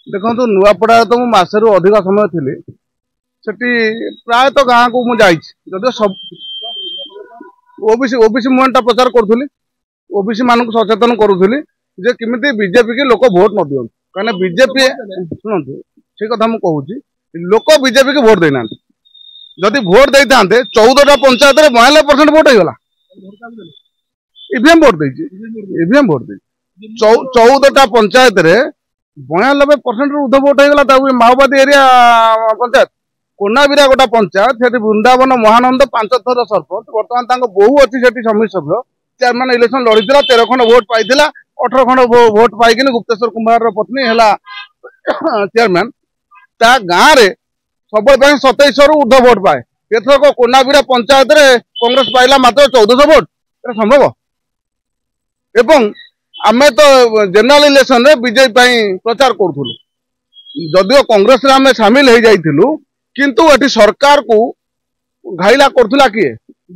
देखो नुआपड़ा तो मु मासरू अधिक समय थी सेठी प्रायतः गाँ को मुझे जदि सब ओबीसी ओबीसी मूवमेंट प्रचार करूली ओबीसी मान सचेतन करूली जे किमिति बीजेपी की लोक भोट न दियंतु कहीं बीजेपी शुणु से कथा मुझे लोक बीजेपी की भोट देना जदि भोट दे था 14टा पंचायत 92% भोट होगा ईवीएम भोट ईवीएम भोट 14टा पंचायत 92% ऊर्ध भोट होगा माओवादी एरिया पंचायत कोनाबिरा गोटा पंचायत से वृंदावन महानंद 5 थर सरपंच बर्तमान बहु अच्छी समिति सभ्य चेयरमैन इलेक्शन लड़ी 13 खंड भोट पाई 18 खंड भोट पाई गुप्तेश्वर कुमार पत्नी है चेयरमैन ता गाँव में सब 2700 ऊर्ध भोट पाए एथरक कोनाबिरा पंचायत कांग्रेस पाइला मात्र 1400 भोट संभव एवं आमे तो जनरल इलेक्शन रे बीजेपी प्रचार करूँ जदियो कांग्रेस रे आमे शामिल हो जाइथिलु किंतु एटी सरकार को घाइला करथुला किए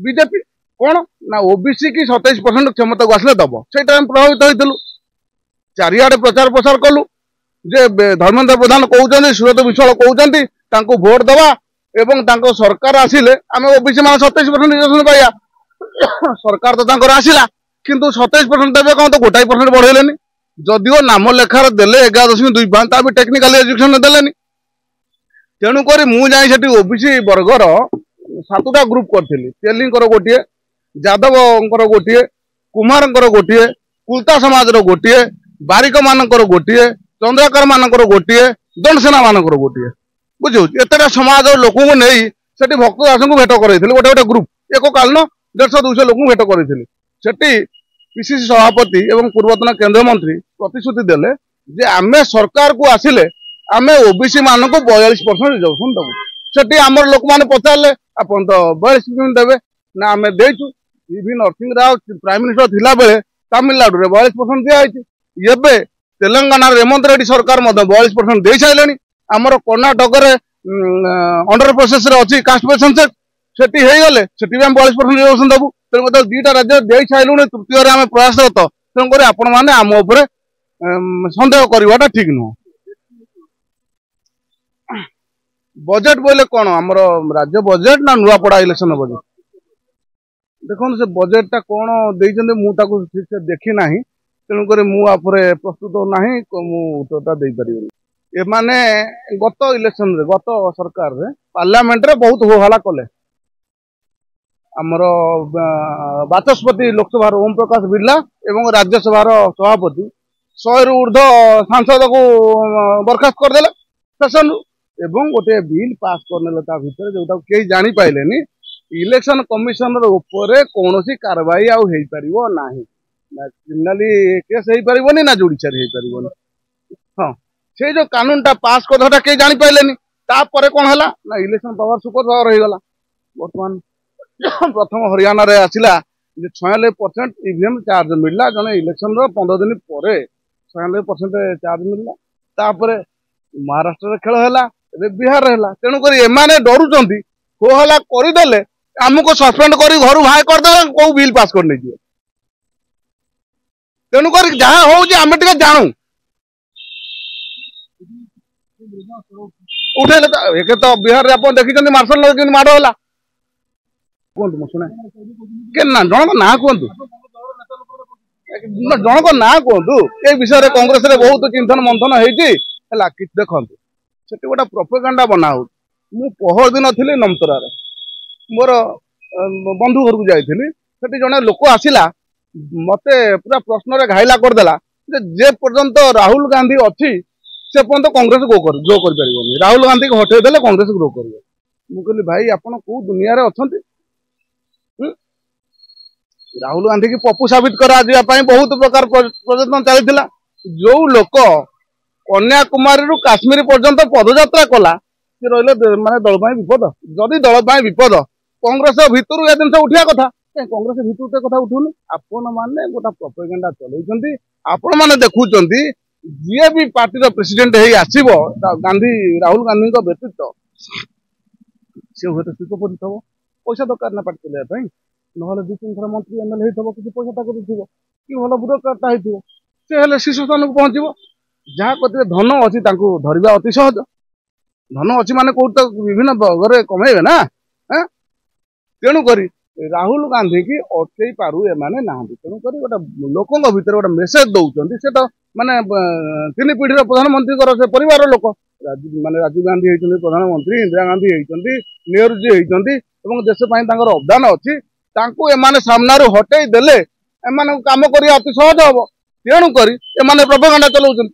बीजेपी कौन ना ओबीसी की 27% क्षमता को आसले दब से प्रभावित होइथिलु चारिआडे प्रचार प्रसार कलु जे धर्मेंद्र प्रधान कहउछन्ति सुरत विश्वाल कहउछन्ति तांको भोट दवा एवं तांको सरकार आसिले आमे ओबीसी मान 27% रिजर्वेशन पाइया सरकार तो तांकर आसिला किंतु 27% देबे कौन तो 1% बढ़ेलेनी जदियो नाम लेखार देले 11.25 ता भी टेक्निकल एजुकेशन देलेनी तेणुक मुझे ओबीसी वर्गर 7टा ग्रुप करी तेलींकर गोटे यादव गोटे कुमार गोटे कुलता समाज गोटे बारिक मानकर गोटे चंद्रकर मानकर गोटे दंडसेना मानकर गोटे बुझे एतटा समाज लोक नहीं से भक्त दास को भेट कर गोटे गोटे ग्रुप एक कालन 150-200 लोक भेट करी पीसीसी सभापति एवं पूर्वतन केंद्र मंत्री प्रतिश्रुति देले जे आमे सरकार को आसिले आमे ओबीसी मान को 42% रिजर्वेशन दबु सेठी आमर लोक माने पचारले आपन तो 42% देबे ना आमे देचु इवी नरसिंह राव प्राइम मिनिस्टर थिला बेले तमिलनाडु रे 42% दिया आइछि एबे तेलंगाना रेवंत रेड्डी सरकार मधे 42% दे साइलेनी आमर कर्नाटक रे अंडर प्रोसेस रे अछि कास्ट सेंसस सेठी हे गले सेठी हम 42% रिजर्वेशन दबु तेन मतलब दुईटा राज्य दे साइलुनी तृतीय रे आमे प्रयासरत तेन करे आपण माने आम ऊपर संदेह करवाटा ठीक नुह बजेट बोले कौन आमर राज्य बजेट ना नुआपड़ा इलेक्शन बजेट देखो से बजेट टा कौन देइछन्ते मु ताको ठीक से देखि नाही तेणुक मुझे प्रस्तुत ना उत्तरटा दे पारिबनी एमाने गत इलेक्शन रे गत सरकार रे पार्लियामेंट रे बहुत होहला कले आमर बाचस्पति लोकसभा ओम प्रकाश बिरला एवं राज्यसभा सभापति 100 रु ऊर्ध सांसद को बर्खास्त करदेले सेशन एवं गोटे बिल पास करने भितर जो कई जानी पाइलेनी इलेक्शन कमिशन ऊपर कौन कारवाई आउ हो पारिबो नाही ना क्रिमिनाली केस हो पारिबोनी ना जुडिशियरी हो पारिबोनी हाँ से जो कानून टा पास करता कई जानी पाइलेनी तापर कौन है ना इलेक्शन पावर सुपर पावर हो गला बर्तमान प्रथम हरियाणा रे आसिला 96% ईवीएम चार्ज मिलला जने इलेक्शन 15 दिन पर 96% चार्ज मिलला तापर महाराष्ट्र खेल है बिहार है तेणुक एमाने डरुचंती होहला करदेले आमको सस्पेंड कर घर बाहर करदे कौ बिल पास कर नहीं तेणुक जहाँ होमें जानू उठेले एक तो बिहार आप देखी मार्शल लॉ माड़ है कहतु मो शुणे के ना जनक ना कहतु जनक ना कहतु ये विषय कांग्रेस रे बहुत चिंतन मंथन होती देखु से गोटे प्रोपेगेंडा बना मु पहर दिन थी नमतरा मोर बंधु घर को जाइली जड़े लोक आसला मत पूरा प्रश्न रे घाइला करदेला जे पर्यंत राहुल गांधी अच्छी से पर्यंत कांग्रेस ग्रो कर राहुल गांधी को हटेदेले कांग्रेस ग्रो कर कहली भाई आपड़ कौ दुनिया अच्छा राहुल गांधी की पप्पू साबित करा बहुत प्रकार प्रयत्न चलता जो लोक कन्याकुमारी काश्मीर पर्यंत पदयात्रा कला सी रही माने दल विपद जदि दल विपद कांग्रेस भितर ए जिन उठा कथा कांग्रेस भितर कथा उठूनी आपण मैंने गोटा प्रोपेगेंडा चलते आपण मैंने देखुं जी भी पार्टी प्रेसिडेंट है आसो गांधी राहुल गांधी व्यतीत सी हूँ सुखपति थो पैसा दरकार ना पार्टी चलवाई ना 2-3 थर मंत्री एमएलए हो किसी पैसा कि भल ब्यूरोक्राटा हो सी शिशु स्थान को पहुंचो जहाँ कति धन अच्छी धरवा अति सहज धन अच्छी माने कौट तो विभिन्न घरे कमेबे ना तेणुक राहुल गांधी की अटकई पारु एमाने नाहांती तेणुक गोटे लोकों भितर गोटे मेसेज दौरान से तो माने तीन पीढ़ी प्रधानमंत्री से परिवार लोक माने राजीव गांधी होती प्रधानमंत्री इंदिरा गांधी होती नेहरू जी होती देश अवदान अच्छी एमाने सामने हटई देले एमाने काम करिया अति सहज हम तेणुक एमाने प्रोपेगेंडा चलाउछन।